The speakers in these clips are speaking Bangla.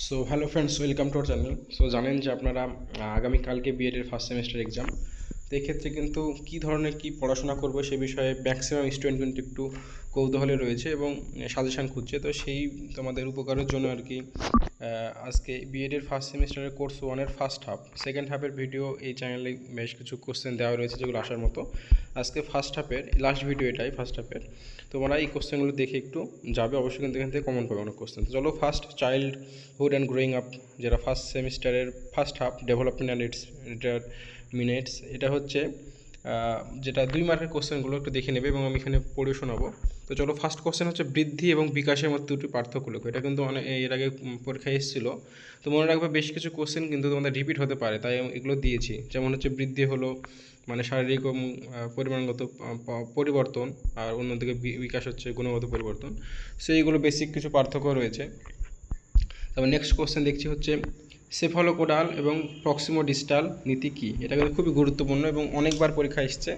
So hello friends, welcome to our channel. So জানেন যে আপনারা আগামীকালকে বিএডের ফার্স্ট সেমিস্টার এক্সাম। তো এক্ষেত্রে কিন্তু কী ধরনের কী পড়াশোনা করবো সে বিষয়ে ম্যাক্সিমাম স্টুডেন্ট কিন্তু একটু কৌতূহলে রয়েছে এবং সাজেশান খুঁজছে। তো সেই তোমাদের উপকারের জন্য আর কি আজকে বিএডের ফার্স্ট সেমিস্টারের কোর্স ওয়ানের ফার্স্ট হাফ, সেকেন্ড হাফের ভিডিও এই চ্যানেলে বেশ কিছু কোশ্চেন দেওয়া রয়েছে যেগুলো আসার মতো। আজকে ফার্স্ট হাফের লাস্ট ভিডিও এটাই, ফার্স্ট হাফের। তোমরা এই কোশ্চেনগুলো দেখে একটু যাবে, অবশ্যই কিন্তু এখান থেকে কমন পাবে অনেক কোশ্চেন। তো চলো, first childhood and growing up, যেটা ফার্স্ট সেমিস্টারের first half, development and it's minutes, এটা হচ্ছে যেটা 2 মার্কের কোশ্চেনগুলো একটু দেখে নেবে এবং আমি এখানে পড়ে শোনাবো। তো চলো, ফার্স্ট কোশ্চেন হচ্ছে বৃদ্ধি এবং বিকাশের মধ্যে দুটি পার্থক্য লেখো। এটা কিন্তু অনেক এর আগে পরীক্ষায় এসেছিলো। তো মনে রাখবে বেশ কিছু কোশ্চেন কিন্তু তোমাদের রিপিট হতে পারে, তাই এগুলো দিয়েছি। যেমন হচ্ছে বৃদ্ধি হলো মানে শারীরিক ও পরিমাণগত পরিবর্তন, আর অন্যদিকে বিকাশ হচ্ছে গুণগত পরিবর্তন। সেইগুলো বেসিক কিছু পার্থক্য রয়েছে। তারপর নেক্সট কোশ্চেন দেখছি হচ্ছে সেফালোকোডাল এবং প্রক্সিমোডিস্টাল নীতি কী। এটা কিন্তু খুবই গুরুত্বপূর্ণ এবং অনেকবার পরীক্ষা এসছে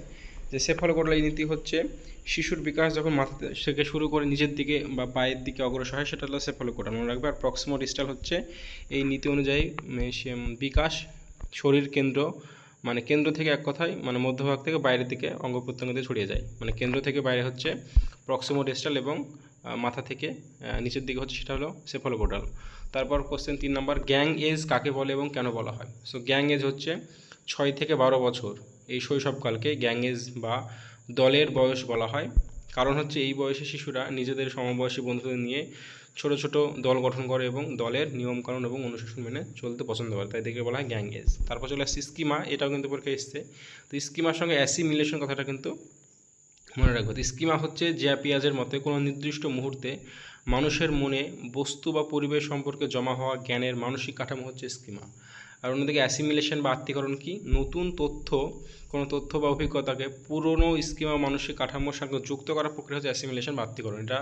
যে সেফালোকোডাল এই নীতি হচ্ছে শিশুর বিকাশ যখন মাথা থেকে শুরু করে নিচের দিকে বা পায়ের দিকে অগ্রসর হয়, সেটা হলো সেফালোকোডাল, মনে রাখবে। আর প্রক্সিমোডিস্টাল হচ্ছে এই নীতি অনুযায়ী বিকাশ শরীর কেন্দ্র, মানে কেন্দ্র থেকে এক কথায় মানে মধ্যভাগ থেকে বাইরের দিকে অঙ্গ প্রত্যঙ্গতে ছড়িয়ে যায়, মানে কেন্দ্র থেকে বাইরে হচ্ছে প্রক্সিমোডিস্টাল এবং মাথা থেকে নিচের দিকে হচ্ছে সেটা হলো সেফালোকোডাল। তারপর কোশ্চেন 3 নম্বর, গ্যাং এজ কাকে বলে এবং কেন বলা হয়। সো গ্যাং এজ হচ্ছে 6 থেকে 12 বছর, এই শৈশবকালকে গ্যাং এজ বা দলের বয়স বলা হয়। কারণ হচ্ছে এই বয়সে শিশুরা নিজেদের সমবয়সী বন্ধুদের নিয়ে ছোট ছোট দল গঠন করে এবং দলের নিয়মকানুন এবং অনুশাসন মেনে চলতে পছন্দ করে, তাই দেখে বলা হয় গ্যাং এজ। তারপর চলে আসছে স্কিমা, এটাও কিন্তু পরীক্ষায় এসছে। তো স্কিমার সঙ্গে অ্যাসিমিলেশন কথাটা কিন্তু মনে রাখবো। তো স্কিমা হচ্ছে জ্যা পিয়াজের মতে কোনো নির্দিষ্ট মুহূর্তে মানুষের মনে বস্তু বা পরিবেশ সম্পর্কে জমা হওয়া জ্ঞানের মানসিক কাঠামো হচ্ছে স্কিমা। আর অন্যদিকে অ্যাসিমিলেশন বা আত্মীকরণ কি, নতুন কোনো তথ্য বা অভিজ্ঞতাকে পুরনো স্কিমা মানসিক কাঠামোর সঙ্গে যুক্ত করার প্রক্রিয়া হচ্ছে অ্যাসিমিলেশন বা আত্মীকরণ। এটা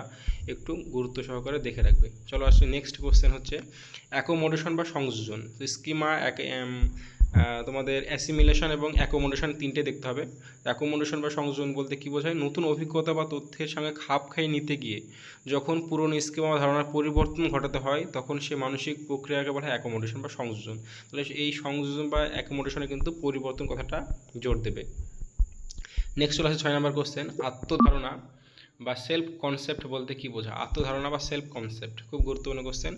একটু গুরুত্ব সহকারে দেখে রাখবে। চলো আসলে নেক্সট কোশ্চেন হচ্ছে অ্যাকোমোডেশন বা সংযোজন। তো স্কিমা তোমাদের অ্যাসিমিলেশন এবং অ্যাকোমোডেশন তিনটে দেখতে হবে। অ্যাকোমোডেশন বা সংযোজন বলতে কী বোঝায়, নতুন অভিজ্ঞতা বা তথ্যের সঙ্গে খাপ খাইয়ে নিতে গিয়ে যখন পুরনো স্কিমা বা ধারণার পরিবর্তন ঘটাতে হয়, তখন সে মানসিক প্রক্রিয়াকে বলা হয় অ্যাকোমোডেশন বা সংযোজন। তাহলে এই সংযোজন বা অ্যাকোমোডেশনে কিন্তু পরিবর্তন কথাটা জোর দেবে। নেক্সট চলে আসে 6 নম্বর কোশ্চেন, আত্মধারণা বা সেলফ কনসেপ্ট বলতে কী বোঝা। আত্মধারণা বা সেলফ কনসেপ্ট খুব গুরুত্বপূর্ণ কোশ্চেন।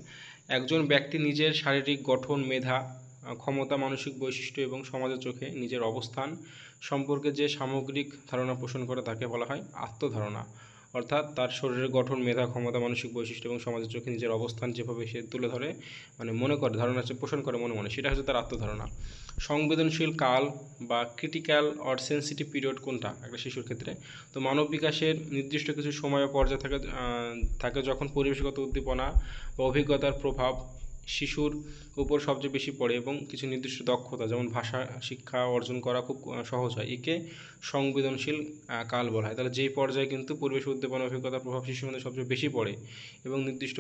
একজন ব্যক্তি নিজের শারীরিক গঠন, মেধা, ক্ষমতা, মানসিক বৈশিষ্ট্য এবং সমাজের চোখে নিজের অবস্থান সম্পর্কে যে সামগ্রিক ধারণা পোষণ করে তাকে বলা হয় আত্মধারণা। অর্থাৎ তার শরীরের গঠন, মেধা, ক্ষমতা, মানসিক বৈশিষ্ট্য এবং সমাজের চোখে নিজের অবস্থান যেভাবে সে তুলে ধরে, মানে মনে করে, ধারণা সে পোষণ করে মনে মনে, সেটা হচ্ছে তার আত্মধারণা। সংবেদনশীল কাল বা ক্রিটিক্যাল অর সেন্সিটিভ পিরিয়ড কোনটা একটা শিশুর ক্ষেত্রে। তো মানব বিকাশের নির্দিষ্ট কিছু সময় বা পর্যায়ে থাকে যখন পরিবেশগত উদ্দীপনা বা অভিজ্ঞতার প্রভাব শিশুর উপর সবচেয়ে বেশি পড়ে এবং কিছু নির্দিষ্ট দক্ষতা যেমন ভাষা শিক্ষা অর্জন করা খুব সহজ হয়, একে সংবেদনশীল কাল বলা হয়। তাহলে যেই পর্যায়ে কিন্তু পরিবেশ উদ্দীপনা অভিজ্ঞতার প্রভাব শিশুর মধ্যে সবচেয়ে বেশি পড়ে এবং নির্দিষ্ট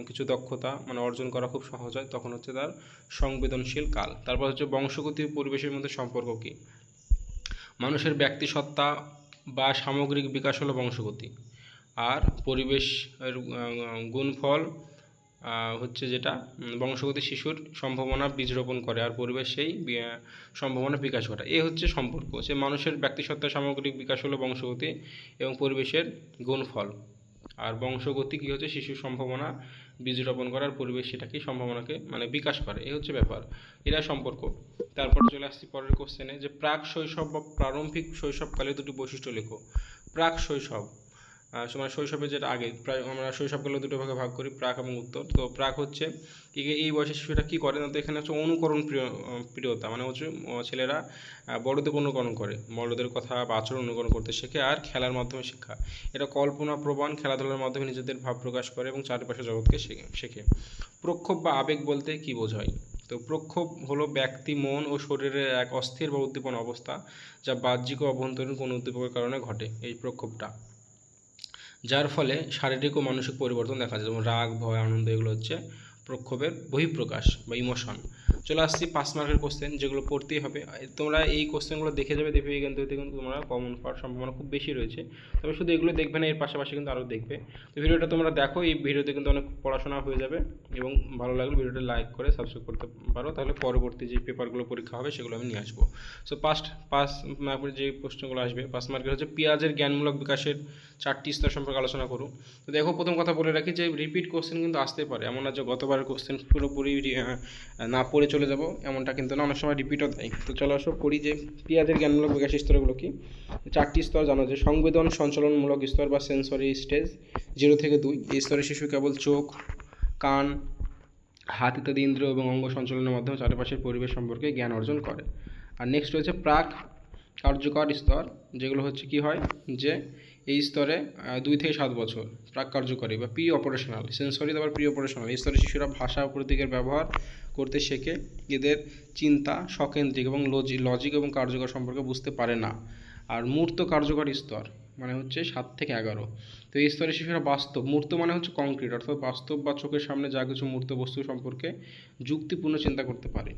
কিছু দক্ষতা মানে অর্জন করা খুব সহজ হয়, তখন হচ্ছে তার সংবেদনশীল কাল। তারপর হচ্ছে বংশগতি পরিবেশের মধ্যে সম্পর্ক কী। মানুষের ব্যক্তিসত্তা বা সামগ্রিক বিকাশ হলো বংশগতি, আর পরিবেশের গুণফল হচ্ছে যেটা বংশগতি শিশুর সম্ভাবনা বীজ রোপণ করে, আর পরিবেশ সেই সম্ভাবনা বিকাশ ঘটায়। এ হচ্ছে সম্পর্ক, সে মানুষের ব্যক্তিসত্তার সামগ্রিক বিকাশ হলো বংশগতি এবং পরিবেশের গুণফল, আর বংশগতি কী হচ্ছে শিশুর সম্ভাবনা বীজ রোপণ করার, পরিবেশ সেটাকে সম্ভাবনাকে মানে বিকাশ করে, এই হচ্ছে ব্যাপার, এরা সম্পর্ক। তারপরে চলে আসছি পরের কোশ্চেনে, যে প্রাক শৈশব বা প্রারম্ভিক শৈশবকালে দুটি বৈশিষ্ট্য লেখো। প্রাক শৈশব মানে শৈশবে যেটা আগে, প্রায় আমরা শৈশবকালে দুটো ভাগে ভাগ করি, প্রাক এবং উত্তর। তো প্রাক হচ্ছে এই বয়সে শিশুরা কী করে না, তো এখানে হচ্ছে অনুকরণ প্রিয়তা, মানে হচ্ছে ছেলেরা বড়দের অনুকরণ করে, বড়দের কথা বা আচরণ অনুকরণ করতে শেখে, আর খেলার মাধ্যমে শিক্ষা। এটা কল্পনা প্রবণ খেলাধুলার মাধ্যমে নিজেদের ভাব প্রকাশ করে এবং চারপাশের জগৎকে শেখে। প্রক্ষোভ বা আবেগ বলতে কী বোঝায়। তো প্রক্ষোভ হলো ব্যক্তি মন ও শরীরের এক অস্থির বা উদ্দীপন অবস্থা, যা বাহ্যিক ও অভ্যন্তরীণ কোনো উদ্দীপকের কারণে ঘটে, এই প্রক্ষোভটা, যার ফলে শারীরিক ও মানসিক পরিবর্তন দেখা যায়, যেমন রাগ, ভয়, আনন্দ, এগুলো হচ্ছে প্রক্ষোভের বহিঃপ্রকাশ বা ইমোশন। চলে আসছি 5 মার্কের কোশ্চেন, যেগুলো পড়তেই হবে। তোমরা এই কোশ্চেনগুলো দেখে যাবে, দেখবে কিন্তু এতে কিন্তু তোমরা কমন পাওয়ার সম্ভাবনা খুব বেশি রয়েছে। তবে শুধু এগুলো দেখবে না, এর পাশাপাশি কিন্তু আরও দেখবে। তো ভিডিওটা তোমরা দেখো, এই ভিডিওতে কিন্তু অনেক পড়াশোনা হয়ে যাবে, এবং ভালো লাগলে ভিডিওটা লাইক করে সাবস্ক্রাইব করতে পারো, তাহলে পরবর্তী যে পেপারগুলো পরীক্ষা হবে সেগুলো আমি নিয়ে আসবো। সো পাঁচ মার্কের যে প্রশ্নগুলো আসবে, 5 মার্কের হচ্ছে পেঁয়াজের জ্ঞানমূলক বিকাশের 4টি স্তর সম্পর্কে আলোচনা করুন। তো দেখো, প্রথম কথা বলে রাখি যে রিপিট কোশ্চেন কিন্তু আসতে পারে, এমন না যে গতবারের কোশ্চেন পুরোপুরি না পড়ে চলে যাব, এমনটা কিন্তু না, অনেক সময় রিপিটও দেয়। তো চলো আসো পড়ি যে পেঁয়াজের জ্ঞানমূলক বিকাশ স্তরগুলো কি। 4টি স্তর জানো, যে সংবেদন সঞ্চালনমূলক স্তর বা সেন্সরি স্টেজ 0 থেকে 2। এই স্তরে শিশু কেবল চোখ, কান, হাত ইত্যাদি ইন্দ্রিয় এবং অঙ্গ সঞ্চালনের মাধ্যমে চারপাশের পরিবেশ সম্পর্কে জ্ঞান অর্জন করে। আর নেক্সট হচ্ছে প্রাক কার্যকর স্তর, যেগুলো হচ্ছে কি হয় যে এই স্তরে 2 থেকে 7 বছর প্রাক কার্যকরী বা প্রি অপারেশনাল, সেন্সরি আবার প্রি অপারেশনাল। এই স্তরে শিশুরা ভাষা ও প্রতীকের ব্যবহার করতে শেখে, এদের চিন্তা স্বকেন্দ্রিক এবং লজিক এবং কার্যকর সম্পর্কে বুঝতে পারে না। আর মূর্ত কার্যকরী স্তর মানে হচ্ছে 7 থেকে 11। তো এই স্তরে শিশুরা বাস্তব, মূর্ত মানে হচ্ছে কংক্রিট, অর্থাৎ বাস্তব বা চোখের সামনে যা কিছু মূর্ত বস্তু সম্পর্কে যুক্তিপূর্ণ চিন্তা করতে পারে।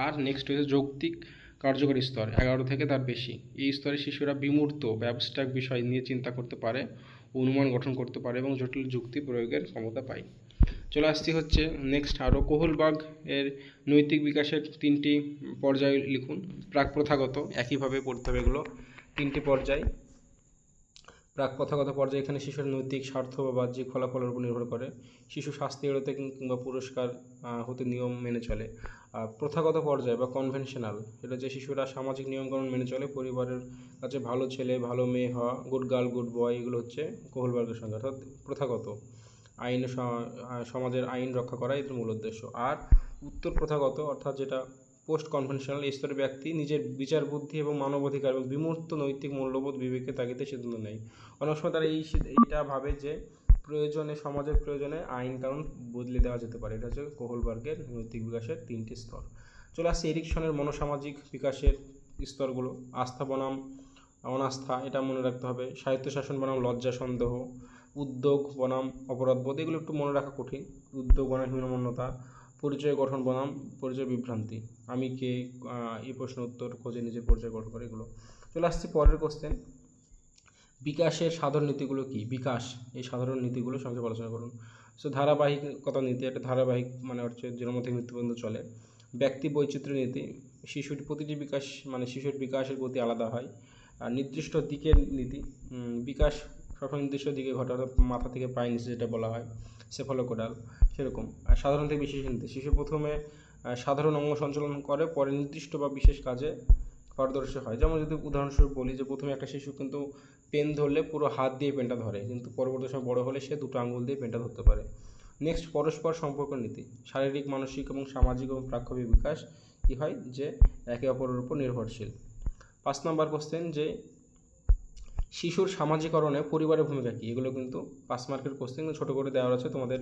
আর নেক্সট হচ্ছে যৌক্তিক কার্যকরী স্তর 11 থেকে তার বেশি। এই স্তরে শিশুরা বিমূর্ত অ্যাবস্ট্রাক্ট বিষয় নিয়ে চিন্তা করতে পারে, অনুমান গঠন করতে পারে এবং জটিল যুক্তি প্রয়োগের ক্ষমতা পায়। চলে আসছি হচ্ছে নেক্সট আরও কোহলবাগ এর নৈতিক বিকাশের 3টি পর্যায় লিখুন। প্রাক প্রথাগত, একইভাবে পড়তে হবে এগুলো, 3টি পর্যায়। প্রাক প্রথাগত পর্যায়ে এখানে শিশুর নৈতিক স্বার্থ বা বাহ্যিক ফলাফলের উপর নির্ভর করে। শিশু শাস্তি এড়াতে কিংবা পুরস্কার হতে নিয়ম মেনে চলে। প্রথাগত পর্যায় বা কনভেনশনাল, এটা যে শিশুরা সামাজিক নিয়মকানুন মেনে চলে, পরিবারের কাছে ভালো ছেলে ভালো মেয়ে হওয়া, গুড গার্ল গুড বয়, এগুলো হচ্ছে কোহলবার্গের সঙ্গে, অর্থাৎ প্রথাগত আইন, সমাজের আইন রক্ষা করা এদের মূল উদ্দেশ্য। আর উত্তর প্রথাগত, অর্থাৎ যেটা পোস্ট কনভেনশনাল, এই স্তরের ব্যক্তি নিজের বিচার বুদ্ধি এবং মানবাধিকার এবং বিমূর্ত নৈতিক মূল্যবোধ বিবেকের তাগিদে সিদ্ধান্ত নেয়। অনেক সময় তারা এইটা ভাবে যে প্রয়োজনে, সমাজের প্রয়োজনে আইন কানুন বদলে দেওয়া যেতে পারে। এটা হচ্ছে কোহলবার্গের নৈতিক বিকাশের 3টি স্তর। চলে আসছে এরিকসনের মনোসামাজিক বিকাশের স্তরগুলো। আস্থা বনাম অনাস্থা, এটা মনে রাখতে হবে। স্বায়ত্তশাসন বনাম লজ্জা সন্দেহ, উদ্যোগ বনাম অপরাধবোধ, এগুলো একটু মনে রাখা কঠিন। উদ্যোগ বনাম হীনমন্যতা, পরিচয় গঠন বনাম পরিচয় বিভ্রান্তি, আমি কে, এই প্রশ্ন উত্তর খোঁজে নিজের পরিচয় গঠন করে, এগুলো। চলে আসছে পরের কোশ্চেন, বিকাশের সাধারণ নীতিগুলো কি। বিকাশ, এই সাধারণ নীতিগুলো সংক্ষেপে আলোচনা করুন। সো ধারাবাহিকতা নীতি, একটা ধারাবাহিক মানে হচ্ছে জন্ম থেকে মৃত্যু পর্যন্ত চলে। ব্যক্তি বৈচিত্র্য নীতি, শিশুর প্রতিটি বিকাশ মানে শিশুর বিকাশের গতি আলাদা হয়। আর নির্দিষ্ট দিকের নীতি, বিকাশ সবসময় নির্দিষ্ট দিকে ঘটে, অর্থাৎ মাথা থেকে পায়ের নিচে যেটা বলা হয় সেফালোকোডাল, সেরকম। আর সাধারণ থেকে বিশেষ নীতি, শিশু প্রথমে সাধারণ অঙ্গ সঞ্চালন করে, পরে নির্দিষ্ট বা বিশেষ কাজে পারদর্শী হয়। যেমন যদি উদাহরণস্বরূপ বলি যে প্রথমে একটা শিশু কিন্তু পেন ধরলে পুরো হাত দিয়ে পেনটা ধরে, কিন্তু পরবর্তী সময় বড় হলে সে 2টো আঙুল দিয়ে পেনটা ধরতে পারে। নেক্সট পরস্পর সম্পর্ক নীতি, শারীরিক মানসিক এবং সামাজিক এবং প্রাক্ষবিক বিকাশ কী হয় যে একে অপরের উপর নির্ভরশীল। 5 নম্বর কোশ্চেন, যে শিশুর সামাজিকরণে পরিবারের ভূমিকা কী। এগুলো কিন্তু 5 মার্কের কোশ্চেন, ছোটো করে দেওয়া আছে, তোমাদের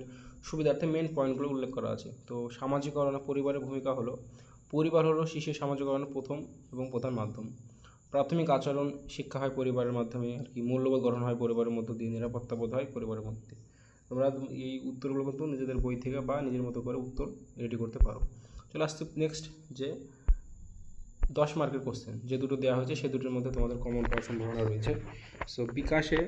সুবিধার্থে মেন পয়েন্টগুলো উল্লেখ করা আছে। তো সামাজিকরণে পরিবারের ভূমিকা হলো, পরিবার হলো শিশুর সামাজিকরণের প্রথম এবং প্রধান মাধ্যম। প্রাথমিক আচরণ শিক্ষা হয় পরিবারের মাধ্যমে, আর কি মূল্যবোধ গঠন হয় পরিবারের মধ্য দিয়ে, নিরাপত্তা বোধ হয় পরিবারের মধ্যে। তোমরা এই উত্তরগুলো কিন্তু নিজেদের বই থেকে বা নিজের মতো করে উত্তর রেডি করতে পারো। চলে আসছে নেক্সট, যে 10 মার্কের কোশ্চেন যে দুটো দেওয়া হয়েছে সে দুটোর মধ্যে তোমাদের কমন পাওয়ার সম্ভাবনা রয়েছে। সো বিকাশে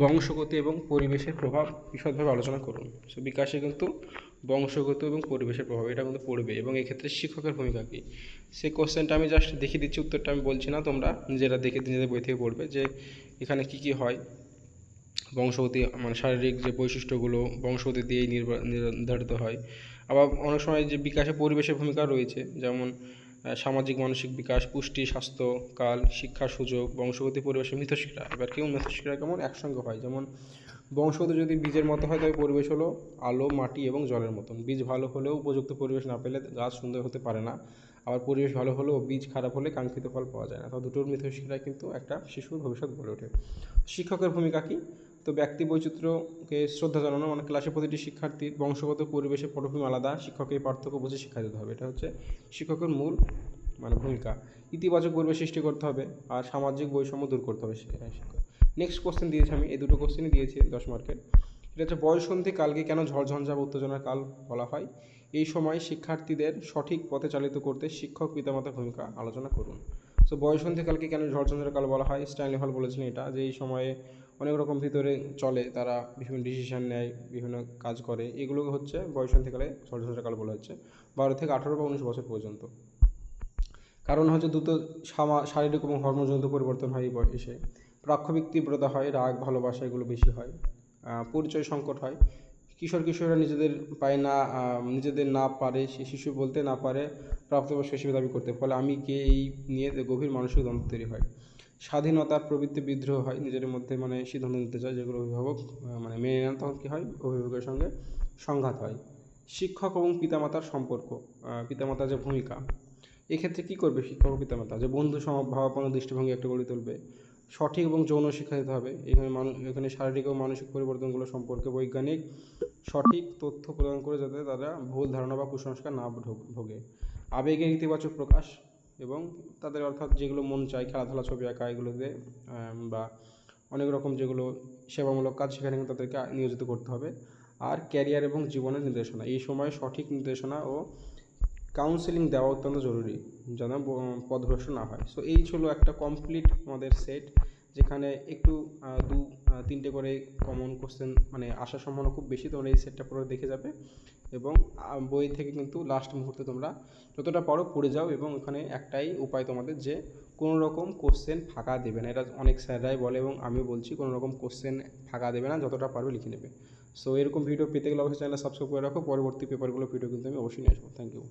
বংশগতি এবং পরিবেশের প্রভাব বিশদভাবে আলোচনা করুন। সো বিকাশে কিন্তু বংশগত এবং পরিবেশের প্রভাব এটা কিন্তু পড়বে, এবং এক্ষেত্রে শিক্ষকের ভূমিকা কী সেই কোশ্চেনটা আমি জাস্ট দেখিয়ে দিচ্ছি, উত্তরটা আমি বলছি না, তোমরা নিজেরা দেখে নিজেদের বই থেকে পড়বে যে এখানে কী কী হয়। বংশগতি মানে শারীরিক যে বৈশিষ্ট্যগুলো বংশগতি দিয়েই নির্ধারিত হয়। আবার অনেক সময় যে বিকাশে পরিবেশের ভূমিকা রয়েছে, যেমন সামাজিক মানসিক বিকাশ, পুষ্টি, স্বাস্থ্য, কাল, শিক্ষার সুযোগ, বংশগতি, পরিবেশের মিথস্ক্রিয়া। এবার কেউ মিথস্ক্রিয়া কেমন একসঙ্গে হয়, যেমন বংশগত যদি বীজের মতো হয় তবে পরিবেশ হলো আলো, মাটি এবং জলের মতন। বীজ ভালো হলেও উপযুক্ত পরিবেশ না পেলে গাছ সুন্দর হতে পারে না, আবার পরিবেশ ভালো হলেও বীজ খারাপ হলে কাঙ্ক্ষিত ফল পাওয়া যায় না। তো দুটোর মিথস্ক্রিয়া কিন্তু একটা শিশুর ভবিষ্যৎ গড়ে ওঠে। শিক্ষকের ভূমিকা কী, তো ব্যক্তি বৈচিত্র্যকে শ্রদ্ধা জানানো, মানে ক্লাসে প্রতিটি শিক্ষার্থীর বংশগত পরিবেশের পটভূমি আলাদা, শিক্ষককে এই পার্থক্য বুঝে শিক্ষা দিতে হবে, এটা হচ্ছে শিক্ষকের মূল মানে ভূমিকা। ইতিবাচক পরিবেশ সৃষ্টি করতে হবে, আর সামাজিক বৈষম্য দূর করতে হবে শিক্ষক। নেক্সট কোশ্চেন দিয়েছি আমি, এই দুটো কোশ্চেনই দিয়েছি 10 মার্কের। এটা হচ্ছে বয়ঃসন্ধি কালকে কেন ঝড়ঝঞ্ঝা বা উত্তেজনার কাল বলা হয়। এই সময় শিক্ষার্থীদের সঠিক পথে চালিত করতে শিক্ষক পিতামাতার ভূমিকা আলোচনা করুন। সো বয়ঃসন্ধি কালকে কেন ঝড়ঝঞ্ঝার কাল বলা হয়, স্ট্যানলি হল বলেছিলেন এটা, যে এই সময়ে অনেক রকম ভিতরে চলে, তারা বিভিন্ন ডিসিশন নেয়, বিভিন্ন কাজ করে, এগুলোকে হচ্ছে বয়ঃসন্ধিকালে ঝড়ঝঞ্ঝার কাল বলা হচ্ছে। 12 থেকে 18 বা 19 বছর পর্যন্ত। কারণ হচ্ছে দ্রুত শারীরিক এবং হরমোনজনিত পরিবর্তন হয় এই বয়সে। প্রাক্ষবিক তীব্রতা হয়, রাগ ভালোবাসা এগুলো বেশি হয়। পরিচয় সংকট হয়। কিশোররা নিজেদের না পারে, সে শিশু বলতে না পারে প্রাপ্তবয়স্ক হিসেবে দাবি করতে, ফলে আমি কে এই নিয়ে গভীর মানসিক দ্বন্দ্ব তৈরি হয়। স্বাধীনতার প্রবৃত্তি বিদ্রোহ হয়, নিজেদের মধ্যে মানে সিদ্ধান্ত নিতে চায় যেগুলো অভিভাবক মানে মেনে নেন, তখন কী হয়, অভিভাবকের সঙ্গে সংঘাত হয়। শিক্ষক এবং পিতামাতার সম্পর্ক, পিতামাতার যে ভূমিকা, এক্ষেত্রে কী করবে শিক্ষক ও পিতামাতা, যে বন্ধু ভাবাপন্ন দৃষ্টিভঙ্গি একটা গড়ে তুলবে। সঠিক এবং যৌন শিক্ষা দিতে হবে। এখানে শারীরিক ও মানসিক পরিবর্তনগুলো সম্পর্কে বৈজ্ঞানিক সঠিক তথ্য প্রদান করে, যাতে তারা ভুল ধারণা বা কুসংস্কার না ভোগে। আবেগের ইতিবাচক প্রকাশ এবং তাদের অর্থাৎ যেগুলো মন চায়, খেলাধুলা, ছবি আঁকা, এগুলোতে বা অনেক রকম যেগুলো সেবামূলক কাজ, সেখানে কিন্তু তাদেরকে নিয়োজিত করতে হবে। আর ক্যারিয়ার এবং জীবনের নির্দেশনা, এই সময় সঠিক নির্দেশনা ও কাউন্সেলিং দেওয়া অত্যন্ত জরুরি, যেন পথভ্রষ্ট না হয়। সো এই ছিল একটা কমপ্লিট আমাদের সেট, যেখানে একটু 2-3টে করে কমন কোশ্চেন মানে আসার সম্ভাবনা খুব বেশি। তোমরা এই সেটটা পুরো দেখে যাবে এবং বই থেকে কিন্তু লাস্ট মুহূর্তে তোমরা যতটা পারো পড়ে যাও, এবং এখানে একটাই উপায় তোমাদের, যে কোনো রকম কোশ্চেন ফাঁকা দেবে না। এটা অনেক স্যাররাই বলে এবং আমিও বলছি, কোনো রকম কোশ্চেন ফাঁকা দেবে না, যতটা পারবে লিখে নেবে। সো এরকম ভিডিও পেতে গেলে অবশ্যই চ্যানেল সাবস্ক্রাইব করে রাখো। পরবর্তী পেপারগুলো ভিডিও কিন্তু আমি অবশ্যই নিয়ে আসবো। Thank you.